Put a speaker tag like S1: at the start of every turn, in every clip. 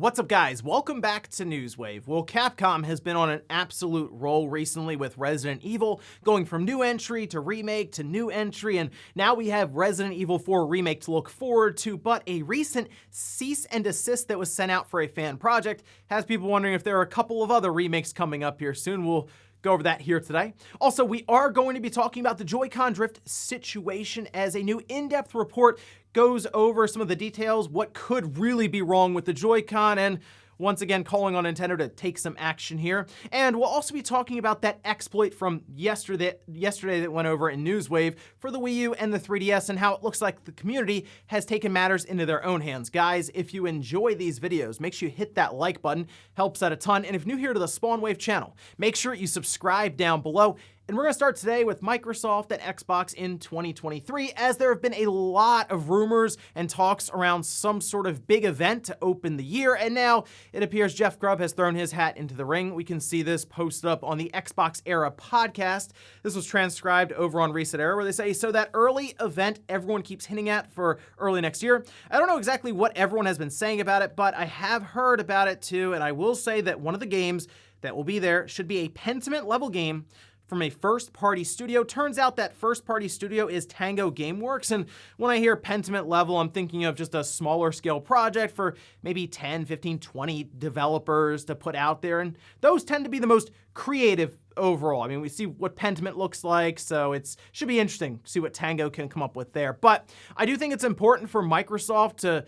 S1: What's up, guys? Welcome back to Newswave. Well, Capcom has been on an absolute roll recently with Resident Evil, going from new entry to remake to new entry, and now we have Resident Evil 4 Remake to look forward to, but a recent cease and desist that was sent out for a fan project has people wondering if there are a couple of other remakes coming up here soon. We'll go over that here today. Also, we are going to be talking about the Joy-Con drift situation as a new in-depth report goes over some of the details, what could really be wrong with the Joy-Con, and once again calling on Nintendo to take some action here. And we'll also be talking about that exploit from yesterday that went over in Newswave for the Wii U and the 3DS, and how it looks like the community has taken matters into their own hands. Guys, if you enjoy these videos, make sure you hit that like button, helps out a ton. And if new here to the Spawnwave channel, make sure you subscribe down below. And we're gonna start today with Microsoft and Xbox in 2023, as there have been a lot of rumors and talks around some sort of big event to open the year, and now it appears Jeff Grubb has thrown his hat into the ring. We can see this posted up on the Xbox Era podcast. This was transcribed over on Reset Era, where they say, so that early event everyone keeps hinting at for early next year. I don't know exactly what everyone has been saying about it, but I have heard about it too, and I will say that one of the games that will be there should be a Pentiment level game from a first-party studio. Turns out that first-party studio is Tango Gameworks, and when I hear Pentiment level, I'm thinking of just a smaller scale project for maybe 10, 15, 20 developers to put out there, and those tend to be the most creative overall. I mean, we see what Pentiment looks like, so it should be interesting to see what Tango can come up with there. But I do think it's important for Microsoft to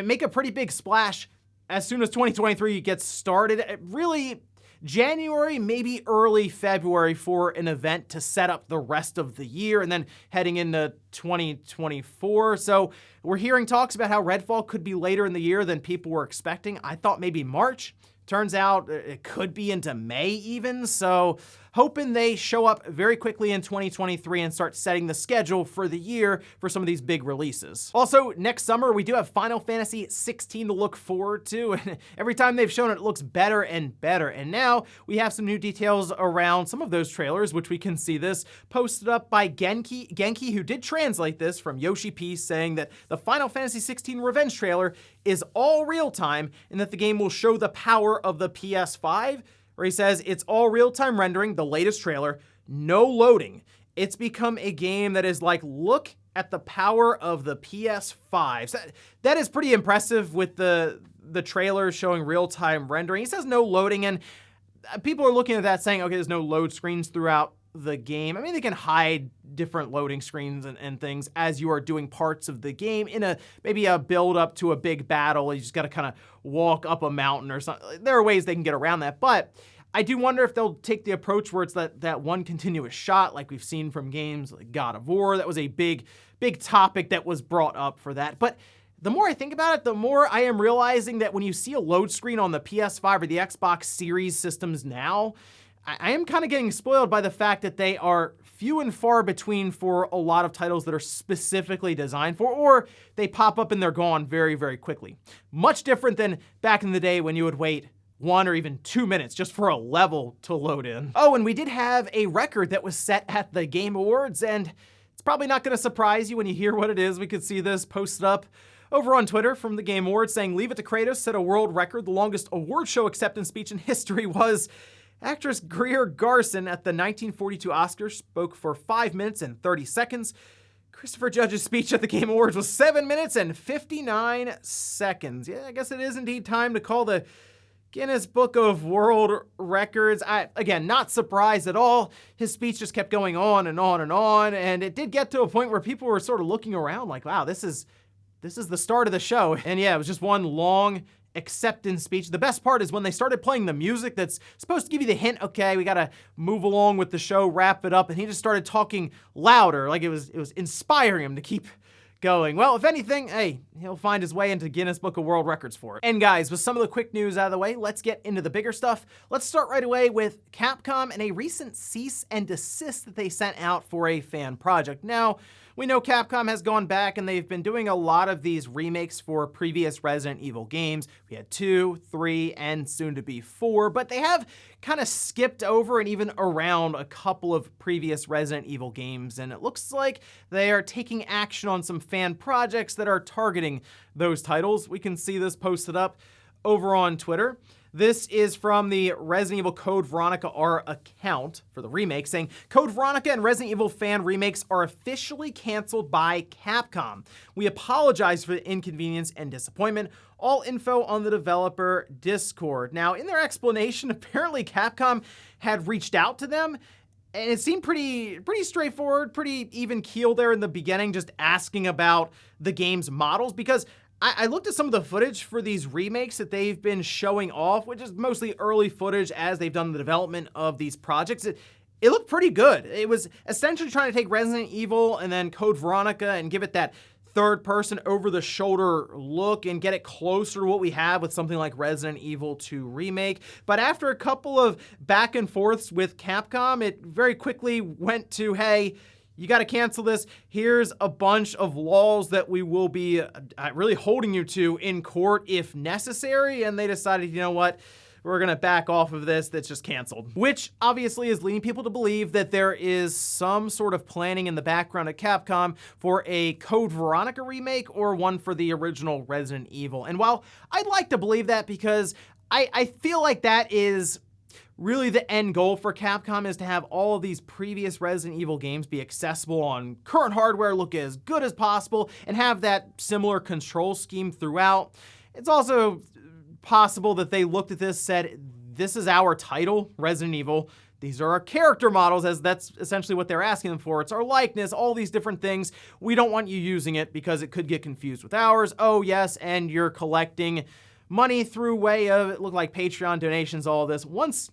S1: make a pretty big splash as soon as 2023 gets started. Really, January, maybe early February for an event to set up the rest of the year, and then heading into 2024. So we're hearing talks about how Redfall could be later in the year than people were expecting. I thought maybe March. Turns out it could be into May even, so hoping they show up very quickly in 2023 and start setting the schedule for the year for some of these big releases. Also, next summer, we do have Final Fantasy 16 to look forward to, and every time they've shown it, it looks better and better. And now we have some new details around some of those trailers, which we can see this posted up by Genki, who did translate this from Yoshi P, saying that the Final Fantasy 16 Revenge trailer is all real-time, and that the game will show the power of the PS5, where he says it's all real-time rendering, the latest trailer, no loading. It's become a game that is like, look at the power of the PS5. So that is pretty impressive with the trailer showing real-time rendering. He says no loading, and people are looking at that saying, okay, there's no load screens throughout the game. I mean, they can hide different loading screens and things as you are doing parts of the game in maybe a build up to a big battle. You just got to kind of walk up a mountain or something. There are ways they can get around that, but I do wonder if they'll take the approach where it's that one continuous shot like we've seen from games like God of War. That was a big topic that was brought up for that. But the more I think about it, the more I am realizing that when you see a load screen on the PS5 or the Xbox Series systems now, I am kind of getting spoiled by the fact that they are few and far between for a lot of titles that are specifically designed for, or they pop up and they're gone very, very quickly. Much different than back in the day when you would wait 1 or even 2 minutes just for a level to load in. Oh, and we did have a record that was set at the Game Awards, and it's probably not going to surprise you when you hear what it is. We could see this posted up over on Twitter from the Game Awards saying, "Leave It to Kratos set a world record. The longest award show acceptance speech in history was..." Actress Greer Garson at the 1942 Oscars spoke for 5 minutes and 30 seconds. Christopher Judge's speech at the Game Awards was 7 minutes and 59 seconds. Yeah, I guess it is indeed time to call the Guinness Book of World Records. Again, not surprised at all. His speech just kept going on and on and on, and it did get to a point where people were sort of looking around like, wow, this is the start of the show. And yeah, it was just one long acceptance speech. The best part is when they started playing the music that's supposed to give you the hint, okay, we gotta move along with the show, wrap it up, and he just started talking louder, like it was inspiring him to keep going. Well, if anything, hey, he'll find his way into Guinness Book of World Records for it. And guys, with some of the quick news out of the way, let's get into the bigger stuff. Let's start right away with Capcom and a recent cease and desist that they sent out for a fan project. Now, we know Capcom has gone back and they've been doing a lot of these remakes for previous Resident Evil games. We had 2, 3, and soon to be 4, but they have kind of skipped over and even around a couple of previous Resident Evil games, and it looks like they are taking action on some fan projects that are targeting those titles. We can see this posted up over on Twitter. This is from the Resident Evil Code Veronica R account for the remake, saying, Code Veronica and Resident Evil fan remakes are officially canceled by Capcom. We apologize for the inconvenience and disappointment. All info on the developer Discord. Now, in their explanation, apparently Capcom had reached out to them, and it seemed pretty straightforward, pretty even keel there in the beginning, just asking about the game's models, because I looked at some of the footage for these remakes that they've been showing off, which is mostly early footage as they've done the development of these projects. It looked pretty good. It was essentially trying to take Resident Evil and then Code Veronica and give it that third-person over-the-shoulder look and get it closer to what we have with something like Resident Evil 2 Remake. But after a couple of back and forths with Capcom, it very quickly went to, hey, you got to cancel this. Here's a bunch of laws that we will be really holding you to in court if necessary. And they decided, you know what? We're going to back off of this. That's just canceled. Which obviously is leading people to believe that there is some sort of planning in the background at Capcom for a Code Veronica remake or one for the original Resident Evil. And while I'd like to believe that, because I feel like that is really the end goal for Capcom, is to have all of these previous Resident Evil games be accessible on current hardware, look as good as possible, and have that similar control scheme throughout. It's also possible that they looked at this, said, this is our title, Resident Evil. These are our character models, as that's essentially what they're asking them for. It's our likeness, all these different things. We don't want you using it because it could get confused with ours. Oh, yes, and you're collecting money through way of, it looked like Patreon donations, all of this. Once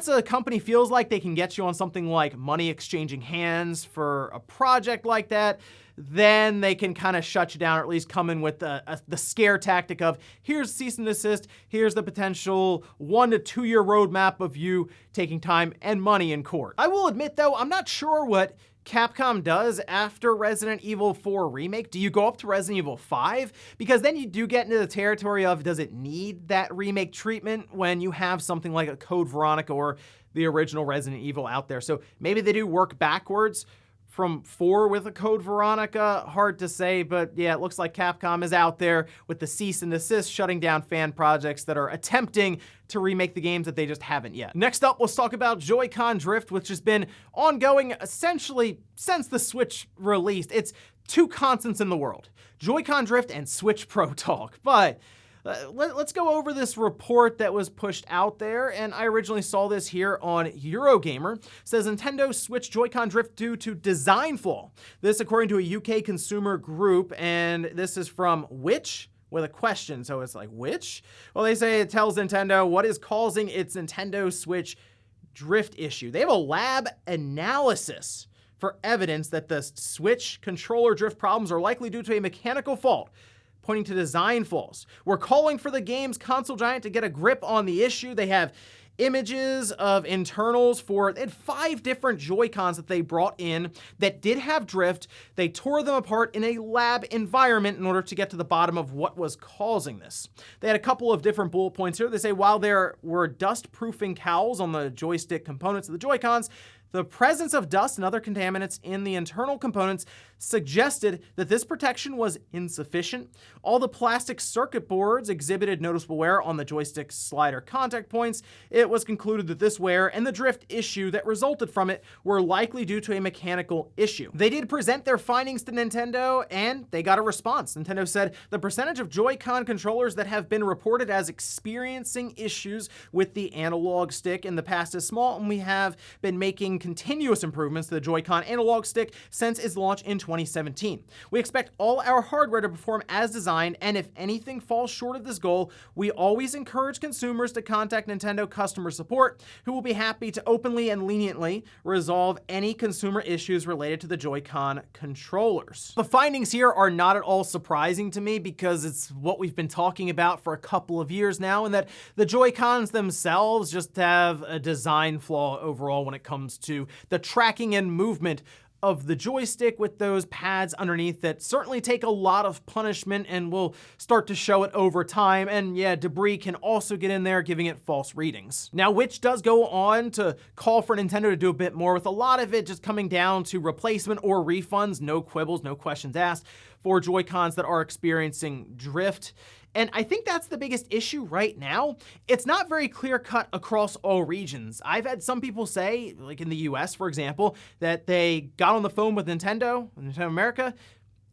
S1: a company feels like they can get you on something like money exchanging hands for a project like that, then they can kind of shut you down, or at least come in with the scare tactic of, here's cease and desist, here's the potential 1 to 2 year roadmap of you taking time and money in court. I will admit though, I'm not sure what Capcom does after Resident Evil 4 Remake. Do you go up to Resident Evil 5? Because then you do get into the territory of, does it need that remake treatment when you have something like a Code Veronica or the original Resident Evil out there? So maybe they do work backwards from 4 with a Code Veronica. Hard to say, but yeah, it looks like Capcom is out there with the cease and desist, shutting down fan projects that are attempting to remake the games that they just haven't yet. Next up, let's talk about Joy-Con drift, which has been ongoing essentially since the Switch released. It's two constants in the world, Joy-Con drift and Switch Pro talk. But let's go over this report that was pushed out there, and I originally saw this here on Eurogamer. It says Nintendo Switch Joy-Con drift due to design flaw. This according to a UK consumer group, and this is from which? With a question, so it's like, which? Well, they say it tells Nintendo what is causing its Nintendo Switch drift issue. They have a lab analysis for evidence that the Switch controller drift problems are likely due to a mechanical fault, pointing to design flaws. We're calling for the game's console giant to get a grip on the issue. They have images of internals for, they had 5 different Joy-Cons that they brought in that did have drift. They tore them apart in a lab environment in order to get to the bottom of what was causing this. They had a couple of different bullet points here. They say while there were dust-proofing cowls on the joystick components of the Joy-Cons, the presence of dust and other contaminants in the internal components suggested that this protection was insufficient. All the plastic circuit boards exhibited noticeable wear on the joystick slider contact points. It was concluded that this wear and the drift issue that resulted from it were likely due to a mechanical issue. They did present their findings to Nintendo, and they got a response. Nintendo said the percentage of Joy-Con controllers that have been reported as experiencing issues with the analog stick in the past is small, and we have been making continuous improvements to the Joy-Con analog stick since its launch in 2017. We expect all our hardware to perform as designed, and if anything falls short of this goal, we always encourage consumers to contact Nintendo customer support, who will be happy to openly and leniently resolve any consumer issues related to the Joy-Con controllers. The findings here are not at all surprising to me, because it's what we've been talking about for a couple of years now, and that the Joy-Cons themselves just have a design flaw overall when it comes to the tracking and movement of the joystick with those pads underneath that certainly take a lot of punishment and will start to show it over time. And yeah, debris can also get in there, giving it false readings. Now, which does go on to call for Nintendo to do a bit more, with a lot of it just coming down to replacement or refunds, no quibbles, no questions asked, for Joy-Cons that are experiencing drift. And I think that's the biggest issue right now. It's not very clear-cut across all regions. I've had some people say, like in the US, for example, that they got on the phone with Nintendo America,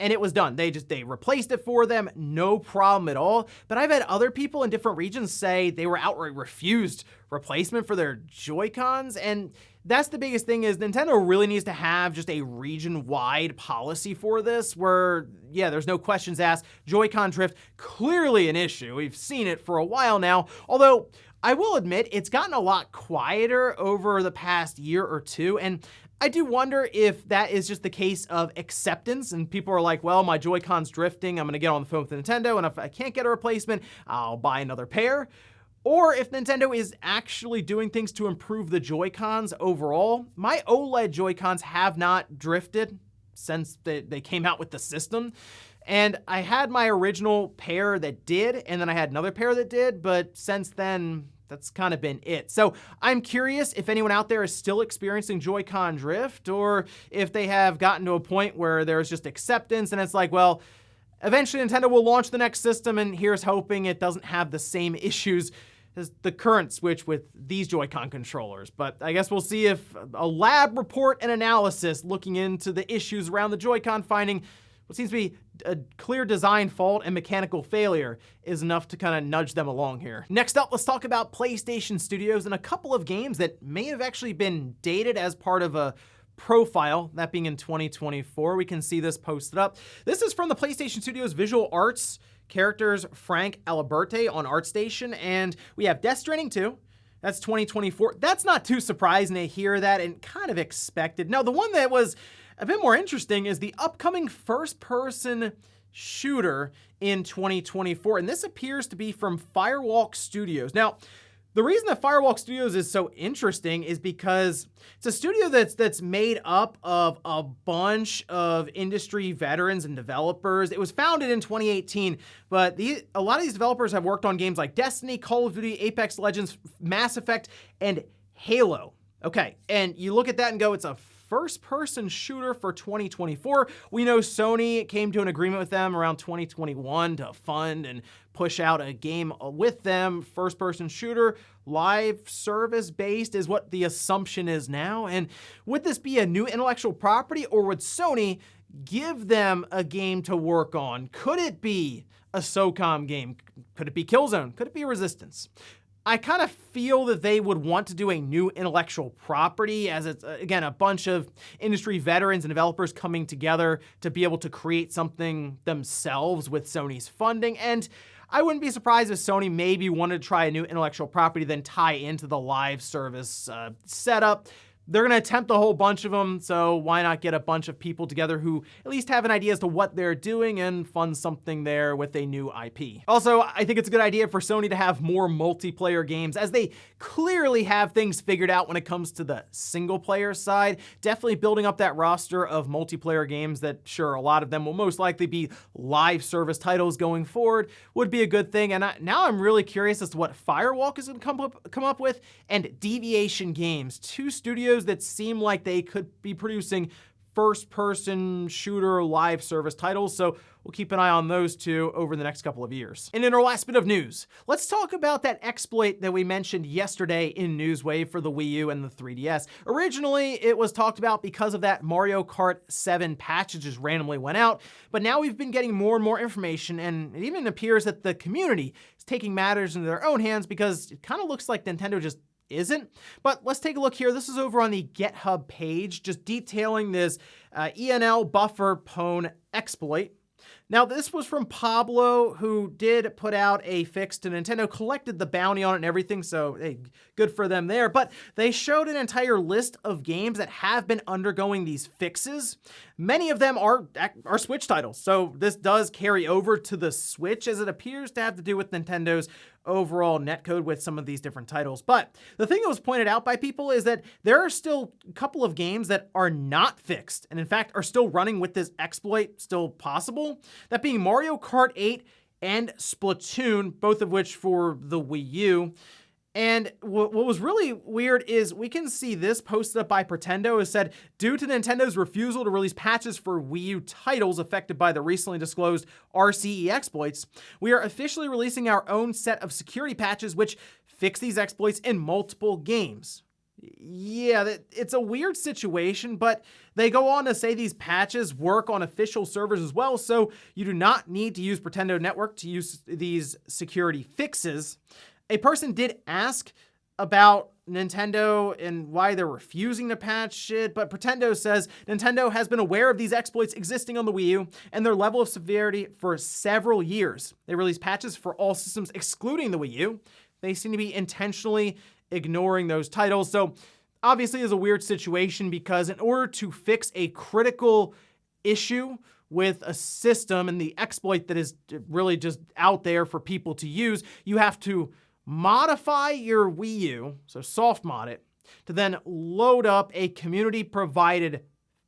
S1: and it was done. They replaced it for them, no problem at all. But I've had other people in different regions say they were outright refused replacement for their Joy-Cons, and that's the biggest thing is Nintendo really needs to have just a region-wide policy for this where, yeah, there's no questions asked. Joy-Con drift, clearly an issue. We've seen it for a while now, although I will admit it's gotten a lot quieter over the past year or two, and I do wonder if that is just the case of acceptance and people are like, well, my Joy-Con's drifting, I'm gonna get on the phone with Nintendo, and if I can't get a replacement, I'll buy another pair. Or if Nintendo is actually doing things to improve the Joy-Cons overall. My OLED Joy-Cons have not drifted since they came out with the system. And I had my original pair that did, and then I had another pair that did, but since then, that's kind of been it. So I'm curious if anyone out there is still experiencing Joy-Con drift, or if they have gotten to a point where there's just acceptance and it's like, well, eventually Nintendo will launch the next system, and here's hoping it doesn't have the same issues as the current Switch with these Joy-Con controllers. But I guess we'll see if a lab report and analysis looking into the issues around the Joy-Con finding what seems to be a clear design fault and mechanical failure is enough to kind of nudge them along here. Next up, let's talk about PlayStation Studios and a couple of games that may have actually been dated as part of a profile, that being in 2024. We can see this posted up. This is from the PlayStation Studios Visual Arts characters Frank Aliberte on ArtStation, and we have Death Stranding 2. That's 2024. That's not too surprising to hear that and kind of expected. Now, the one that was a bit more interesting is the upcoming first-person shooter in 2024, and this appears to be from Firewalk Studios. Now, the reason that Firewalk Studios is so interesting is because it's a studio that's made up of a bunch of industry veterans and developers. It was founded in 2018, but a lot of these developers have worked on games like Destiny, Call of Duty, Apex Legends, Mass Effect, and Halo. Okay, and you look at that and go, it's a first-person shooter for 2024. We know Sony came to an agreement with them around 2021 to fund and push out a game with them. First-person shooter, live service-based is what the assumption is now. And would this be a new intellectual property, or would Sony give them a game to work on? Could it be a SOCOM game? Could it be Killzone? Could it be Resistance? I kind of feel that they would want to do a new intellectual property, as it's, again, a bunch of industry veterans and developers coming together to be able to create something themselves with Sony's funding. And I wouldn't be surprised if Sony maybe wanted to try a new intellectual property, then tie into the live service setup. They're going to attempt a whole bunch of them, so why not get a bunch of people together who at least have an idea as to what they're doing and fund something there with a new IP. Also, I think it's a good idea for Sony to have more multiplayer games, as they clearly have things figured out when it comes to the single-player side. Definitely building up that roster of multiplayer games that, sure, a lot of them will most likely be live service titles going forward would be a good thing. And now I'm really curious as to what Firewalk is going to come up with, and Deviation Games, two studios that seem like they could be producing first-person shooter live service titles, so we'll keep an eye on those two over the next couple of years. And in our last bit of news, let's talk about that exploit that we mentioned yesterday in Newswave for the Wii U and the 3DS. Originally, it was talked about because of that Mario Kart 7 patch that just randomly went out, but now we've been getting more and more information, and it even appears that the community is taking matters into their own hands, because it kind of looks like Nintendo just isn't. But let's take a look here. This is over on the GitHub page, just detailing this ENL buffer pwn exploit. Now, this was from Pablo, who did put out a fix to Nintendo, collected the bounty on it and everything, so hey, good for them there. But they showed an entire list of games that have been undergoing these fixes. Many of them are Switch titles, so this does carry over to the Switch, as it appears to have to do with Nintendo's overall netcode with some of these different titles. But the thing that was pointed out by people is that there are still a couple of games that are not fixed, and in fact are still running with this exploit still possible. That being Mario Kart 8 and Splatoon, both of which for the Wii U. And what was really weird is we can see this posted up by Pretendo. It said, due to Nintendo's refusal to release patches for Wii U titles affected by the recently disclosed RCE exploits, we are officially releasing our own set of security patches which fix these exploits in multiple games. Yeah, it's a weird situation, but they go on to say these patches work on official servers as well, so you do not need to use Pretendo Network to use these security fixes. A person did ask about Nintendo and why they're refusing to patch it, but Pretendo says Nintendo has been aware of these exploits existing on the Wii U and their level of severity for several years. They release patches for all systems excluding the Wii U. They seem to be intentionally ignoring those titles. So obviously it's a weird situation because in order to fix a critical issue with a system and the exploit that is really just out there for people to use, you have to modify your Wii U, so soft mod it, to then load up a community provided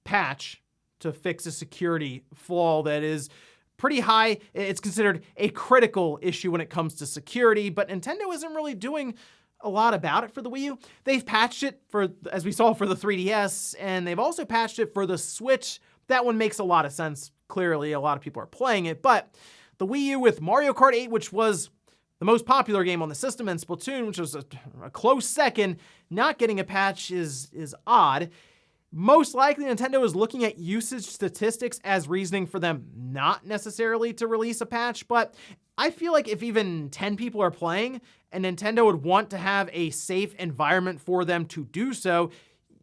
S1: patch to fix a security flaw that is pretty high. It's considered a critical issue when it comes to security, but Nintendo isn't really doing a lot about it for the Wii U. They've patched it for, as we saw, for the 3DS, and they've also patched it for the Switch. That one makes a lot of sense. Clearly, a lot of people are playing it, but the Wii U with Mario Kart 8, which was the most popular game on the system, and Splatoon, which was a close second, not getting a patch is odd. Most likely, Nintendo is looking at usage statistics as reasoning for them not necessarily to release a patch, but I feel like if even 10 people are playing and Nintendo would want to have a safe environment for them to do so,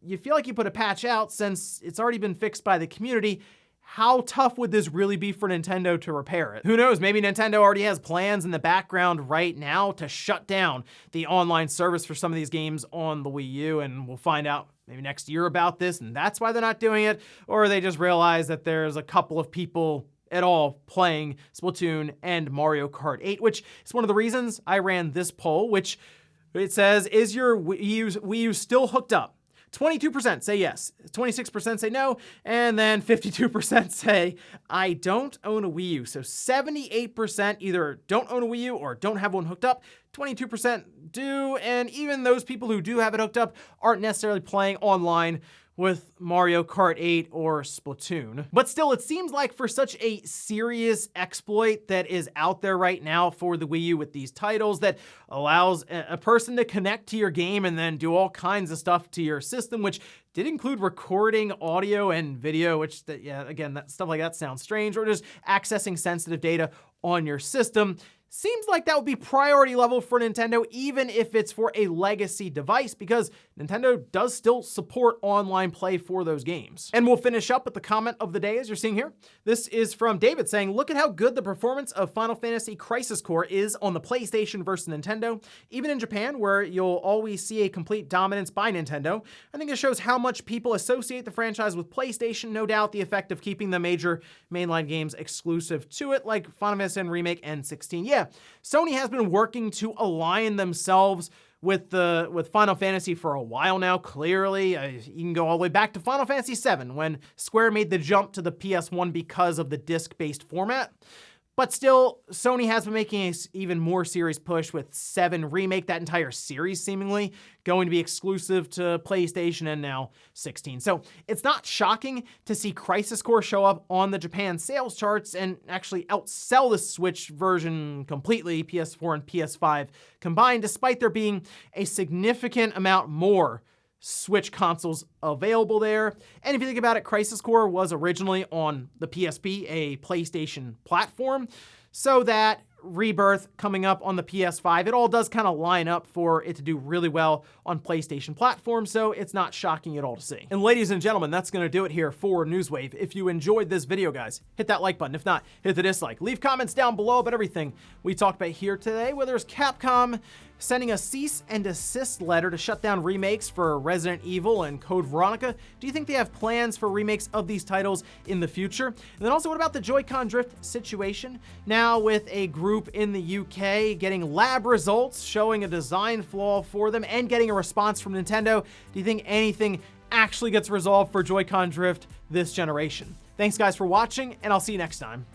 S1: you feel like you put a patch out since it's already been fixed by the community. How tough would this really be for Nintendo to repair it? Who knows, maybe Nintendo already has plans in the background right now to shut down the online service for some of these games on the Wii U, and we'll find out maybe next year about this, and that's why they're not doing it, or they just realize that there's a couple of people at all playing Splatoon and Mario Kart 8, which is one of the reasons I ran this poll, which it says, is your Wii U still hooked up? 22% say yes, 26% say no, and then 52% say, I don't own a Wii U. So 78% either don't own a Wii U or don't have one hooked up, 22% do, and even those people who do have it hooked up aren't necessarily playing online with Mario Kart 8 or Splatoon. But still, it seems like for such a serious exploit that is out there right now for the Wii U with these titles that allows a person to connect to your game and then do all kinds of stuff to your system, which did include recording audio and video, which, again, that stuff like that sounds strange, or just accessing sensitive data on your system. Seems like that would be priority level for Nintendo, even if it's for a legacy device, because Nintendo does still support online play for those games. And we'll finish up with the comment of the day, as you're seeing here. This is from David saying, look at how good the performance of Final Fantasy Crisis Core is on the PlayStation versus Nintendo. Even in Japan, where you'll always see a complete dominance by Nintendo, I think it shows how much people associate the franchise with PlayStation. No doubt the effect of keeping the major mainline games exclusive to it, like Final Fantasy X Remake and 16. Yeah, Sony has been working to align themselves with Final Fantasy for a while now, clearly. You can go all the way back to Final Fantasy VII, when Square made the jump to the PS1 because of the disc-based format. But still, Sony has been making an even more serious push with 7 Remake, that entire series seemingly going to be exclusive to PlayStation, and now 16. So it's not shocking to see Crisis Core show up on the Japan sales charts and actually outsell the Switch version completely, PS4 and PS5 combined, despite there being a significant amount more Switch consoles available there. And if you think about it, Crisis Core was originally on the PSP, a PlayStation platform, so that Rebirth coming up on the PS5, it all does kind of line up for it to do really well on PlayStation platforms, so it's not shocking at all to see. And ladies and gentlemen, that's going to do it here for Newswave. If you enjoyed this video, guys, hit that like button. If not, hit the dislike. Leave comments down below about everything we talked about here today, whether it's Capcom sending a cease and desist letter to shut down remakes for Resident Evil and Code Veronica. Do you think they have plans for remakes of these titles in the future? And then also, what about the Joy-Con drift situation? Now with a group in the UK getting lab results showing a design flaw for them and getting a response from Nintendo, do you think anything actually gets resolved for Joy-Con drift this generation? Thanks guys for watching, and I'll see you next time.